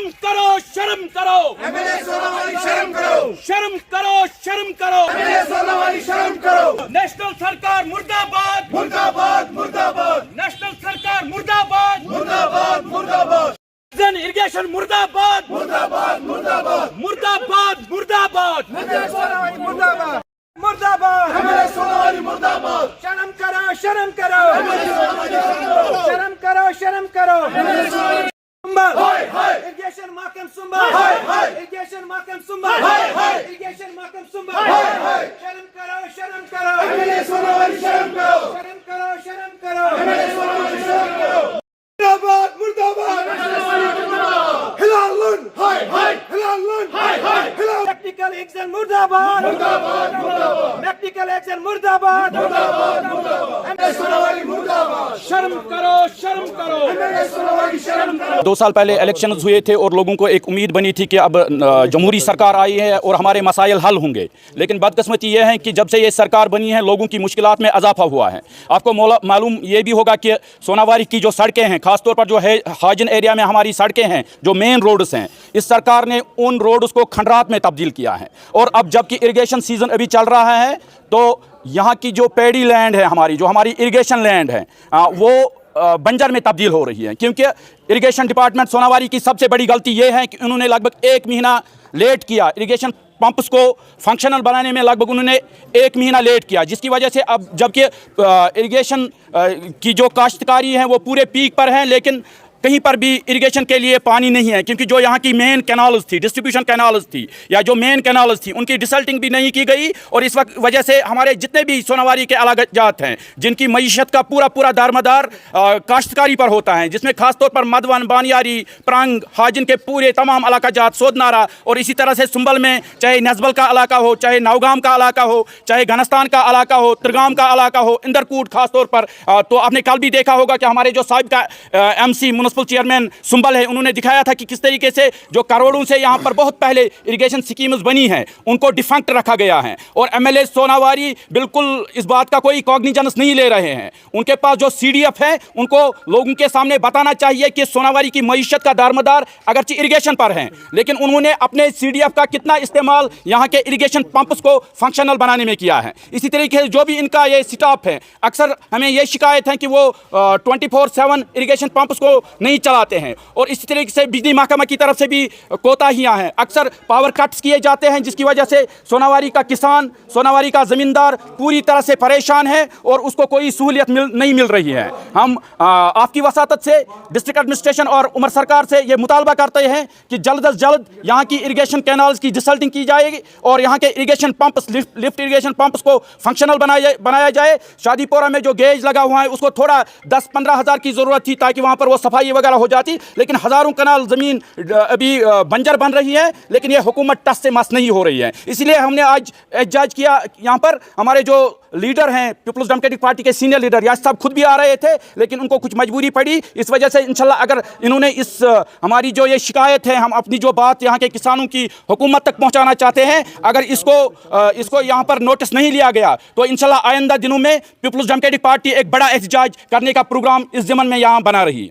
शर्म करो, शर्म करो, एमएलए सोनावाली शर्म करो, शर्म करो, शर्म करो, एमएलए सोनावाली शर्म करो। नेशनल सरकार मुर्दाबाद, मुर्दाबाद मुर्दाबाद नेशनल सरकार मुर्दाबाद, मुर्दाबाद मुर्दाबाद इरिगेशन मुर्दाबाद, मुर्दाबाद मुर्दाबाद मुर्दाबाद, मुर्दाबाद, एमएलए सोनावाली मुर्दाबाद, मुर्दाबाद एमएलए सोनावाली मुर्दाबाद। शर्म करो, शर्म करो, एमएलए सोनावाली शर्म करो, शर्म करो, शर्म करो। एमएलए सोनावाली सुंबल, हाय हाय इरिगेशन महकम सुंबल, हाय हाय इरिगेशन महकम सुंबल, हाय हाय इरिगेशन महकम सुंबल, हाय हाय शर्म करो, शर्म करो, एमएलए सोनावाली शर्म करो, शर्म करो, शर्म करो। एमएलए सोनावाली शर्म करो। मुर्दाबाद मुर्दाबाद हिलाल लन हाय हाय हिलाल लन हाय हाय हिलाल टेक्निकल एक्शन मुर्दाबाद, मुर्दाबाद मुर्दाबाद टेक्निकल एक्शन मुर्दाबाद, मुर्दाबाद मुर्दाबाद एमएलए सोनावाली मुर्दाबाद, शर्म करो, शर्म करो। एमएलए सोनावाली शर्म करो। 2 साल पहले इलेक्शन हुए थे और लोगों को एक उम्मीद बनी थी कि अब जमहूरी सरकार आई है और हमारे मसाइल हल होंगे, लेकिन बदकिस्मती ये है कि जब से ये सरकार बनी है लोगों की मुश्किलात में इजाफा हुआ है। आपको मालूम ये भी होगा कि सोनावारी की जो सड़कें हैं, खासतौर पर जो है हाजिन एरिया में हमारी सड़कें हैं, जो मेन रोड्स हैं, इस सरकार ने उन रोड्स को खंडरात में तब्दील किया है। और अब जबकि इरिगेशन सीजन अभी चल रहा है तो यहाँ की जो पैडी लैंड है हमारी, जो हमारी इरिगेशन लैंड है, वो बंजर में तब्दील हो रही है। क्योंकि इरिगेशन डिपार्टमेंट सोनावारी की सबसे बड़ी गलती ये है कि उन्होंने लगभग 1 महीना लेट किया। इरिगेशन पंप्स को फंक्शनल बनाने में लगभग उन्होंने 1 महीना लेट किया, जिसकी वजह से अब जबकि इरिगेशन की जो काश्तकारी हैं वो पूरे पीक पर हैं, लेकिन कहीं पर भी इरिगेशन के लिए पानी नहीं है। क्योंकि जो यहाँ की मेन कैनाल्स थी, डिस्ट्रीब्यूशन कैनाल्स थी या जो मेन कैनाल्स थी, उनकी डिसल्टिंग भी नहीं की गई। और इस वक्त वजह से हमारे जितने भी सोनावारी के इलाकाजात हैं, जिनकी मईशत का पूरा दारमदार काश्तकारी पर होता है, जिसमें खासतौर पर मधवन, बानियारी, प्रांग, हाजिन के पूरे तमाम इलाकाजात, सोदनारा और इसी तरह से सुंबल में चाहे नजबल का इलाका हो, चाहे नवगाम का इलाका हो, चाहे घनस्तान का इलाका हो, त्रिगाम का इलाका हो, इंदरकूट खासतौर पर। तो आपने कल भी देखा होगा कि हमारे जो साहिब का MC चेयरमैन सुंबल है, उन्होंने दिखाया था कि किस तरीके से जो करोड़ों से यहाँ पर बहुत पहले इरिगेशन स्कीम्स बनी हैं उनको डिफंक्ट रखा गया है। और एमएलए सोनावारी बिल्कुल इस बात का कोई कॉग्निजेंस नहीं ले रहे हैं। उनके पास जो CDF है उनको लोगों के सामने बताना चाहिए कि सोनावारी की मईशत का दारमदार अगरचे इरिगेशन पर है, लेकिन उन्होंने अपने CDF का कितना इस्तेमाल यहाँ के इरिगेशन पंप्स को फंक्शनल बनाने में किया है। इसी तरीके से जो भी इनका ये स्टाफ है, अक्सर हमें ये शिकायत है कि वो 24/7 इरिगेशन पंप्स को नहीं चलाते हैं। और इसी तरीके से बिजली महकमा की तरफ से भी कोताहियां हैं, अक्सर पावर कट्स किए जाते हैं, जिसकी वजह से सोनावारी का किसान, सोनावारी का ज़मींदार पूरी तरह से परेशान है और उसको कोई सहूलियत नहीं मिल रही है। हम आपकी वसातत से डिस्ट्रिक्ट एडमिनिस्ट्रेशन और उमर सरकार से ये मुतालबा करते हैं कि जल्द अज जल्द यहाँ की इरिगेशन कैनाल्स की डिसल्टिंग की जाएगी और यहाँ के irrigation pumps, lift irrigation pumps को फंक्शनल बनाया जाए। शादीपुरा में जो गेज लगा हुआ है उसको थोड़ा 10-15 हज़ार की ज़रूरत थी ताकि वहाँ पर वो सफाई वगैरह हो जाती, लेकिन हज़ारों कनाल ज़मीन अभी बंजर बन रही है, लेकिन ये हुकूमत टस से मस नहीं हो रही है। इसलिए हमने आज एहतजाज किया। यहाँ पर हमारे जो लीडर हैं पीपल्स डेमोक्रेटिक पार्टी के सीनियर लीडर याद साहब खुद भी आ रहे थे, लेकिन उनको कुछ मजबूरी पड़ी। इस वजह से इंशाल्लाह अगर इन्होंने इस हमारी जो ये शिकायत है, हम अपनी जो बात यहाँ के किसानों की हुकूमत तक पहुँचाना चाहते हैं, अगर इसको यहाँ पर नोटिस नहीं लिया गया तो इंशाल्लाह आइंदा दिनों में पीपल्स डेमोक्रेटिक पार्टी एक बड़ा एहतजाज करने का प्रोग्राम इस ज़मन में यहाँ बना रही है।